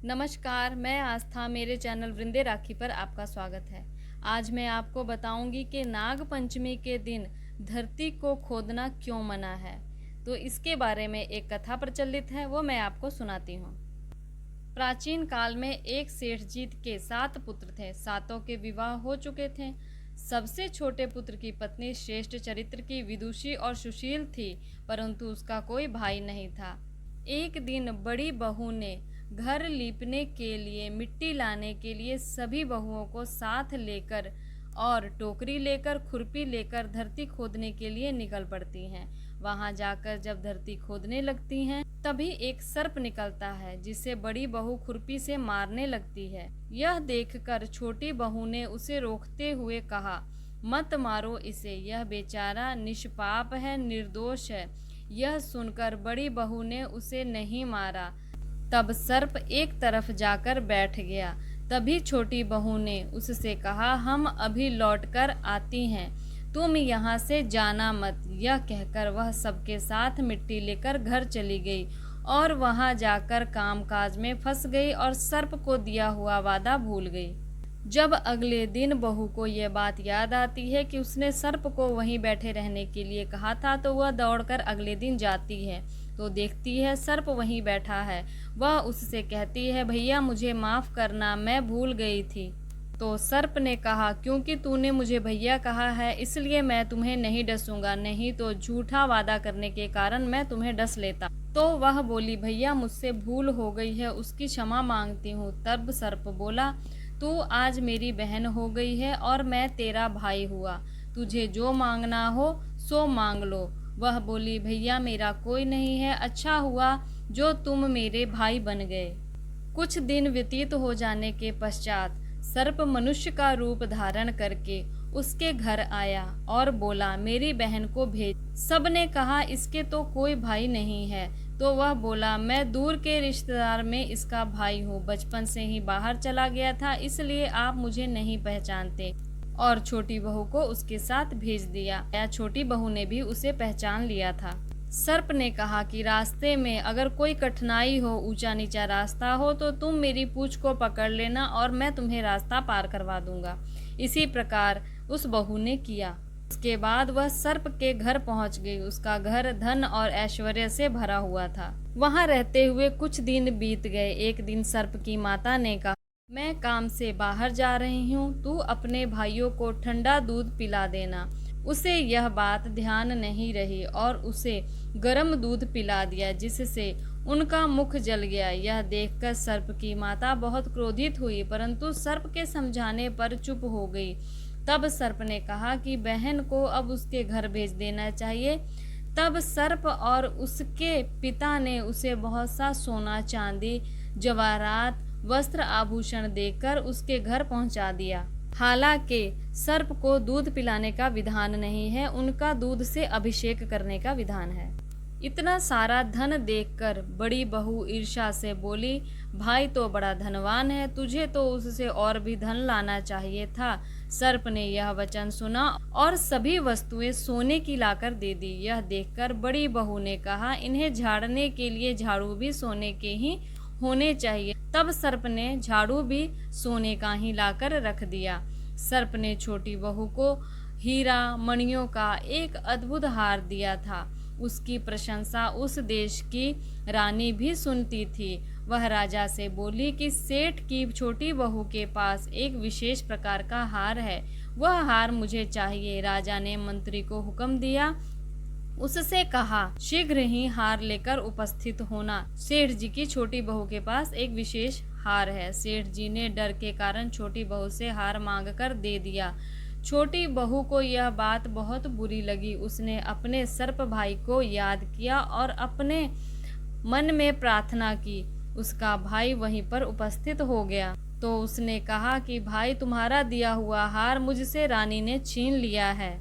नमस्कार, मैं आस्था। मेरे चैनल वृंदे राखी पर आपका स्वागत है। आज मैं आपको बताऊंगी कि नाग पंचमी के दिन धरती को खोदना क्यों मना है। तो इसके बारे में एक कथा प्रचलित है, वो मैं आपको सुनाती हूँ। प्राचीन काल में एक सेठ जी के 7 पुत्र थे। सातों के विवाह हो चुके थे। सबसे छोटे पुत्र की पत्नी श्रेष्ठ चरित्र की विदुषी और सुशील थी, परंतु उसका कोई भाई नहीं था। एक दिन बड़ी बहू ने घर लीपने के लिए मिट्टी लाने के लिए सभी बहुओं को साथ लेकर और टोकरी लेकर खुरपी लेकर धरती खोदने के लिए निकल पड़ती हैं। वहां जाकर जब धरती खोदने लगती हैं, तभी एक सर्प निकलता है जिसे बड़ी बहू खुरपी से मारने लगती है। यह देखकर छोटी बहू ने उसे रोकते हुए कहा, मत मारो इसे, यह बेचारा निष्पाप है, निर्दोष है। यह सुनकर बड़ी बहू ने उसे नहीं मारा। तब सर्प एक तरफ जाकर बैठ गया। तभी छोटी बहू ने उससे कहा, हम अभी लौटकर आती हैं, तुम यहाँ से जाना मत। यह कहकर वह सबके साथ मिट्टी लेकर घर चली गई और वहाँ जाकर कामकाज में फंस गई और सर्प को दिया हुआ वादा भूल गई। जब अगले दिन बहू को यह बात याद आती है कि उसने सर्प को वहीं बैठे रहने के लिए कहा था, तो वह दौड़कर अगले दिन जाती है तो देखती है सर्प वहीं बैठा है। वह उससे कहती है, भैया मुझे माफ करना, मैं भूल गई थी। तो सर्प ने कहा, क्योंकि तूने मुझे भैया कहा है इसलिए मैं तुम्हें नहीं डसूंगा, नहीं तो झूठा वादा करने के कारण मैं तुम्हें डस लेता। तो वह बोली, भैया मुझसे भूल हो गई है, उसकी क्षमा मांगती हूँ। तब सर्प बोला, तू आज मेरी बहन हो गई है और मैं तेरा भाई हुआ, तुझे जो मांगना हो सो मांग लो। वह बोली, भैया मेरा कोई नहीं है, अच्छा हुआ जो तुम मेरे भाई बन गए। कुछ दिन व्यतीत हो जाने के पश्चात सर्प मनुष्य का रूप धारण करके उसके घर आया और बोला, मेरी बहन को भेज। सबने कहा, इसके तो कोई भाई नहीं है। तो वह बोला, मैं दूर के रिश्तेदार में इसका भाई हूँ, बचपन से ही बाहर चला गया था, इसलिए आप मुझे नहीं पहचानते। और छोटी बहू को उसके साथ भेज दिया। या छोटी बहू ने भी उसे पहचान लिया था। सर्प ने कहा कि रास्ते में अगर कोई कठिनाई हो, ऊंचा नीचा रास्ता हो, तो तुम मेरी पूंछ को पकड़ लेना और मैं तुम्हें रास्ता पार करवा दूंगा। इसी प्रकार उस बहू ने किया। उसके बाद वह सर्प के घर पहुंच गई। उसका घर धन और ऐश्वर्य से भरा हुआ था। वहां रहते हुए कुछ दिन बीत गए। एक दिन सर्प की माता ने कहा, मैं काम से बाहर जा रही हूँ, तू अपने भाइयों को ठंडा दूध पिला देना। उसे यह बात ध्यान नहीं रही और उसे गर्म दूध पिला दिया, जिससे उनका मुख जल गया। यह देखकर सर्प की माता बहुत क्रोधित हुई, परंतु सर्प के समझाने पर चुप हो गई। तब सर्प ने कहा कि बहन को अब उसके घर भेज देना चाहिए। तब सर्प और उसके पिता ने उसे बहुत सा सोना, चांदी, जवाहरात, वस्त्र, आभूषण देकर उसके घर पहुंचा दिया। हालांकि सर्प को दूध पिलाने का विधान नहीं है, उनका दूध से अभिषेक करने का विधान है। इतना सारा धन देखकर बड़ी बहू ईर्ष्या से बोली, भाई तो बड़ा धनवान है, तुझे तो उससे और भी धन लाना चाहिए था। सर्प ने यह वचन सुना और सभी वस्तुएं सोने की लाकर दे दी। यह देखकर बड़ी बहू ने कहा, इन्हें झाड़ने के लिए झाड़ू भी सोने के ही होने चाहिए। तब सर्प ने झाड़ू भी सोने का ही लाकर रख दिया। सर्प ने छोटी बहू को हीरा मणियों का एक अद्भुत हार दिया था। उसकी प्रशंसा उस देश की रानी भी सुनती थी। वह राजा से बोली कि सेठ की छोटी बहू के पास एक विशेष प्रकार का हार है, वह हार मुझे चाहिए। राजा ने मंत्री को हुक्म दिया, उससे कहा, शीघ्र ही हार लेकर उपस्थित होना। सेठ जी की छोटी बहू के पास एक विशेष हार है। सेठ जी ने डर के कारण छोटी बहू से हार मांगकर दे दिया। छोटी बहू को यह बात बहुत बुरी लगी। उसने अपने सर्प भाई को याद किया और अपने मन में प्रार्थना की। उसका भाई वहीं पर उपस्थित हो गया। तो उसने कहा कि भाई, तुम्हारा दिया हुआ हार मुझसे रानी ने छीन लिया है।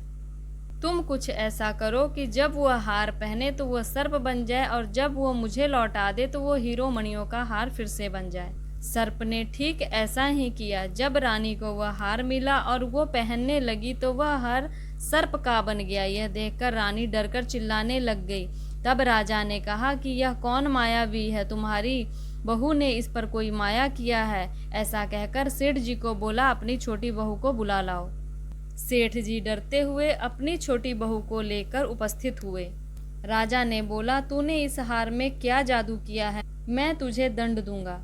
तुम कुछ ऐसा करो कि जब वह हार पहने तो वह सर्प बन जाए और जब वो मुझे लौटा दे तो वो हीरो मणियों का हार फिर से बन जाए। सर्प ने ठीक ऐसा ही किया। जब रानी को वह हार मिला और वो पहनने लगी तो वह हार सर्प का बन गया। यह देखकर रानी डरकर चिल्लाने लग गई। तब राजा ने कहा कि यह कौन मायावी है, तुम्हारी बहू ने इस पर कोई माया किया है। ऐसा कहकर सेठ जी को बोला, अपनी छोटी बहू को बुला लाओ। सेठ जी डरते हुए अपनी छोटी बहू को लेकर उपस्थित हुए। राजा ने बोला, तूने इस हार में क्या जादू किया है, मैं तुझे दंड दूंगा।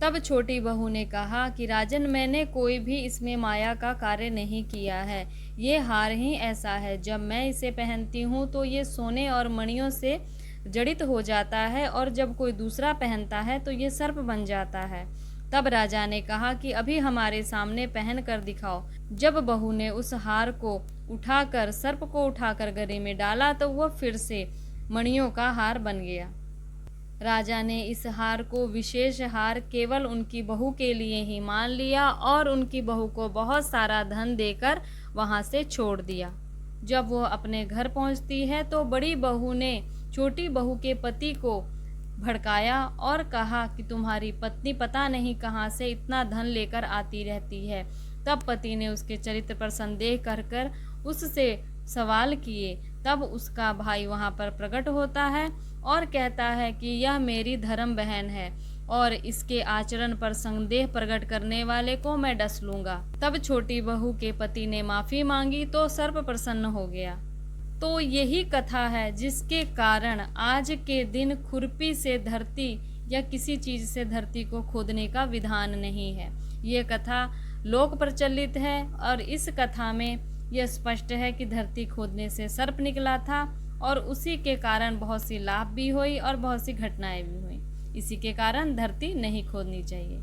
तब छोटी बहू ने कहा कि राजन, मैंने कोई भी इसमें माया का कार्य नहीं किया है। ये हार ही ऐसा है, जब मैं इसे पहनती हूँ तो ये सोने और मणियों से जड़ित हो जाता है, और जब कोई दूसरा पहनता है तो ये सर्प बन जाता है। तब राजा ने कहा कि अभी हमारे सामने पहन कर दिखाओ। जब बहू ने उस हार को उठाकर, सर्प को उठाकर गले में डाला तो वह फिर से मणियों का हार बन गया। राजा ने इस हार को विशेष हार केवल उनकी बहू के लिए ही मान लिया और उनकी बहू को बहुत सारा धन देकर वहां से छोड़ दिया। जब वह अपने घर पहुंचती है तो बड़ी बहू ने छोटी बहू के पति को भड़काया और कहा कि तुम्हारी पत्नी पता नहीं कहां से इतना धन लेकर आती रहती है। तब पति ने उसके चरित्र पर संदेह कर उससे सवाल किए। तब उसका भाई वहां पर प्रकट होता है और कहता है कि यह मेरी धर्म बहन है और इसके आचरण पर संदेह प्रकट करने वाले को मैं डस लूंगा। तब छोटी बहू के पति ने माफी मांगी तो सर्प प्रसन्न हो गया। तो यही कथा है जिसके कारण आज के दिन खुरपी से धरती या किसी चीज से धरती को खोदने का विधान नहीं है। ये कथा लोक प्रचलित है और इस कथा में यह स्पष्ट है कि धरती खोदने से सर्प निकला था और उसी के कारण बहुत सी लाभ भी हुई और बहुत सी घटनाएं भी हुई। इसी के कारण धरती नहीं खोदनी चाहिए।